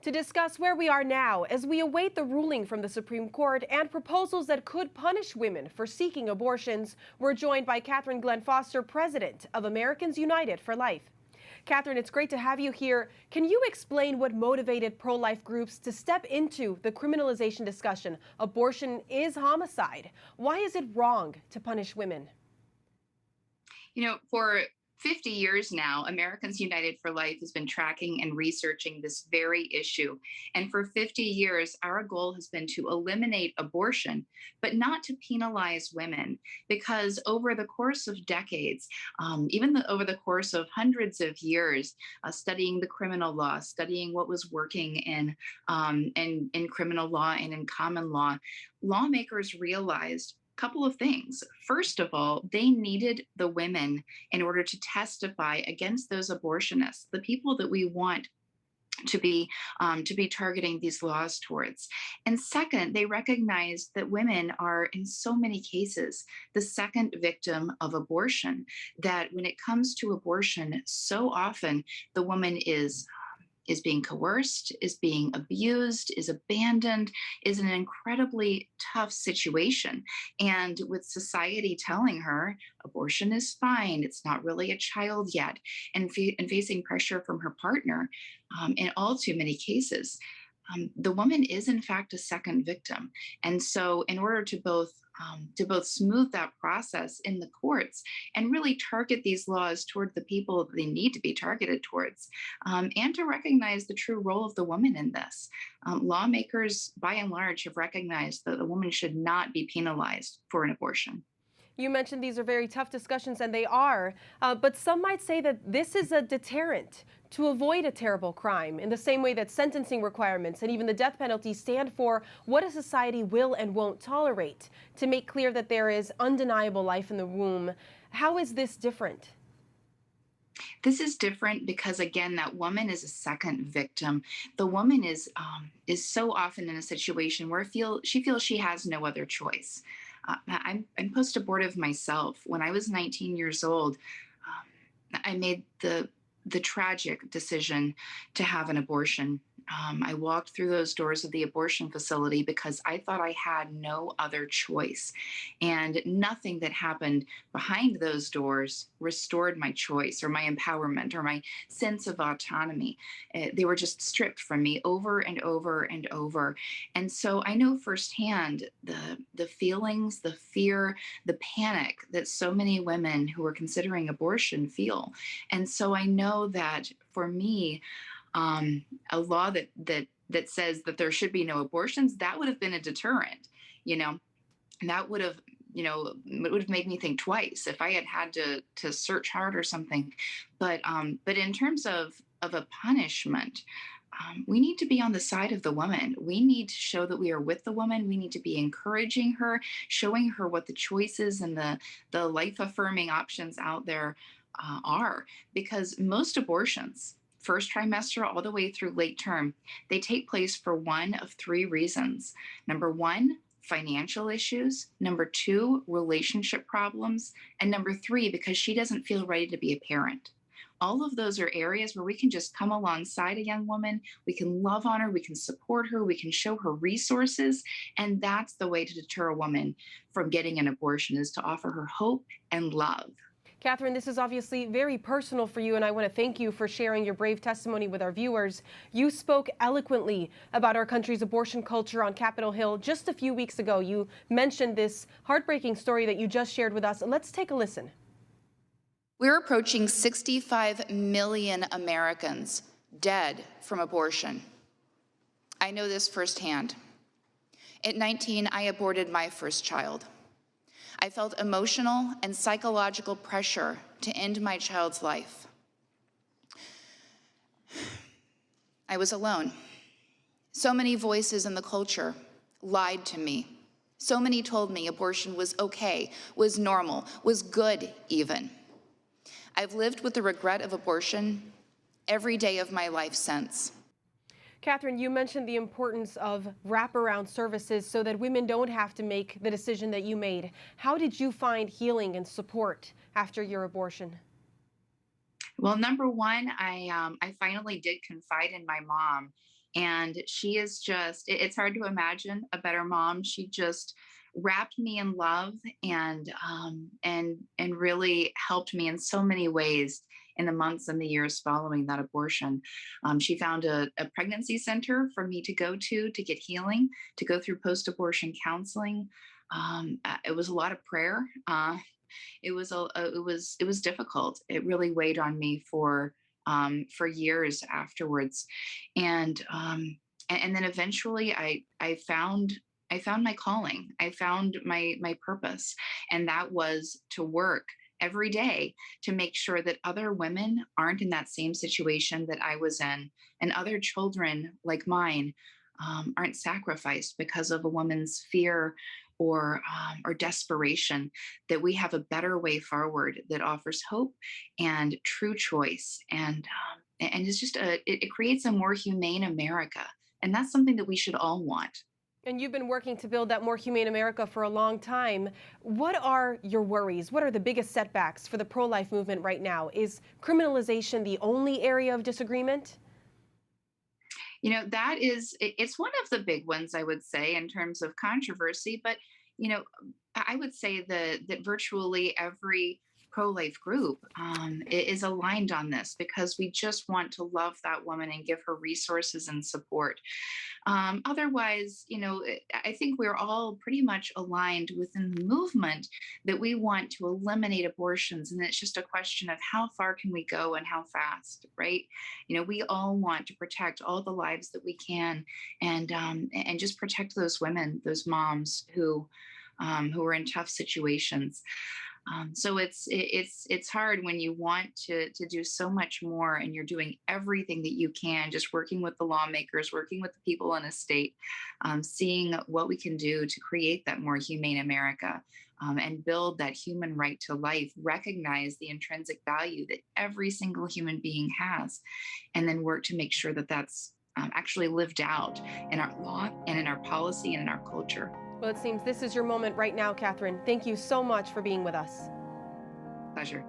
To discuss where we are now as we await the ruling from the Supreme Court and proposals that could punish women for seeking abortions, we're joined by Catherine Glenn Foster, president of Americans United for Life. Catherine, it's great to have you here. Can you explain what motivated pro-life groups to step into the criminalization discussion? Abortion is homicide. Why is it wrong to punish women? For 50 years now, Americans United for Life has been tracking and researching this very issue. And for 50 years, our goal has been to eliminate abortion, but not to penalize women, because over the course of decades, over the course of hundreds of years, studying the criminal law, studying what was working in criminal law and in common law, lawmakers realized couple of things. First of all, they needed the women in order to testify against those abortionists, the people that we want to be targeting these laws towards. And second, they recognized that women are in so many cases the second victim of abortion, that when it comes to abortion, so often the woman is being coerced, is being abused, is abandoned, is in an incredibly tough situation. And with society telling her abortion is fine, it's not really a child yet, and facing pressure from her partner, in all too many cases, the woman is in fact a second victim. And so in order to both smooth that process in the courts and really target these laws toward the people they need to be targeted towards, and to recognize the true role of the woman in this, lawmakers by and large have recognized that the woman should not be penalized for an abortion. You mentioned these are very tough discussions, and they are, but some might say that this is a deterrent to avoid a terrible crime, in the same way that sentencing requirements and even the death penalty stand for what a society will and won't tolerate, to make clear that there is undeniable life in the womb. How is this different? This is different because, again, that woman is a second victim. The woman is so often in a situation where she feels she has no other choice. I'm post-abortive myself. When I was 19 years old, I made the tragic decision to have an abortion. I walked through those doors of the abortion facility because I thought I had no other choice. And nothing that happened behind those doors restored my choice or my empowerment or my sense of autonomy. They were just stripped from me over and over and over. And so I know firsthand the feelings, the fear, the panic that so many women who are considering abortion feel. And so I know that for me, a law that says that there should be no abortions, that would have been a deterrent, you know, and that would have, it would have made me think twice if I had to search hard or something. But in terms of a punishment, we need to be on the side of the woman. We need to show that we are with the woman. We need to be encouraging her, showing her what the choices and the life affirming options out there are, because most abortions, first trimester all the way through late term, they take place for one of three reasons. Number one, financial issues. Number two, relationship problems. And number three, because she doesn't feel ready to be a parent. All of those are areas where we can just come alongside a young woman. We can love on her. We can support her. We can show her resources. And that's the way to deter a woman from getting an abortion, is to offer her hope and love. Catherine, this is obviously very personal for you, and I want to thank you for sharing your brave testimony with our viewers. You spoke eloquently about our country's abortion culture on Capitol Hill just a few weeks ago. You mentioned this heartbreaking story that you just shared with us. Let's take a listen. We're approaching 65 million Americans dead from abortion. I know this firsthand. At 19, I aborted my first child. I felt emotional and psychological pressure to end my child's life. I was alone. So many voices in the culture lied to me. So many told me abortion was okay, was normal, was good even. I've lived with the regret of abortion every day of my life since. Catherine, you mentioned the importance of wraparound services so that women don't have to make the decision that you made. How did you find healing and support after your abortion? Well, number one, I finally did confide in my mom. And she is just, it's hard to imagine a better mom. She just wrapped me in love and really helped me in so many ways in the months and the years following that abortion. She found a pregnancy center for me to go to get healing, to go through post-abortion counseling. It was a lot of prayer. It was difficult. It really weighed on me for years afterwards, and then eventually I found my calling. I found my purpose, and that was to work every day to make sure that other women aren't in that same situation that I was in, and other children like mine aren't sacrificed because of a woman's fear or desperation. That we have a better way forward that offers hope and true choice, and it's just it creates a more humane America, and that's something that we should all want. And you've been working to build that more humane America for a long time. What are your worries? What are the biggest setbacks for the pro-life movement right now? Is criminalization the only area of disagreement? That is it's one of the big ones, I would say, in terms of controversy. But you know I would say that virtually every pro-life group is aligned on this, because we just want to love that woman and give her resources and support. Otherwise, I think we're all pretty much aligned within the movement that we want to eliminate abortions. And it's just a question of how far can we go and how fast, right? We all want to protect all the lives that we can, and just protect those women, those moms who are in tough situations. So it's hard when you want to do so much more, and you're doing everything that you can, just working with the lawmakers, working with the people in a state, seeing what we can do to create that more humane America, and build that human right to life, recognize the intrinsic value that every single human being has, and then work to make sure that that's actually lived out in our law and in our policy and in our culture. Well, it seems this is your moment right now, Catherine. Thank you so much for being with us. Pleasure.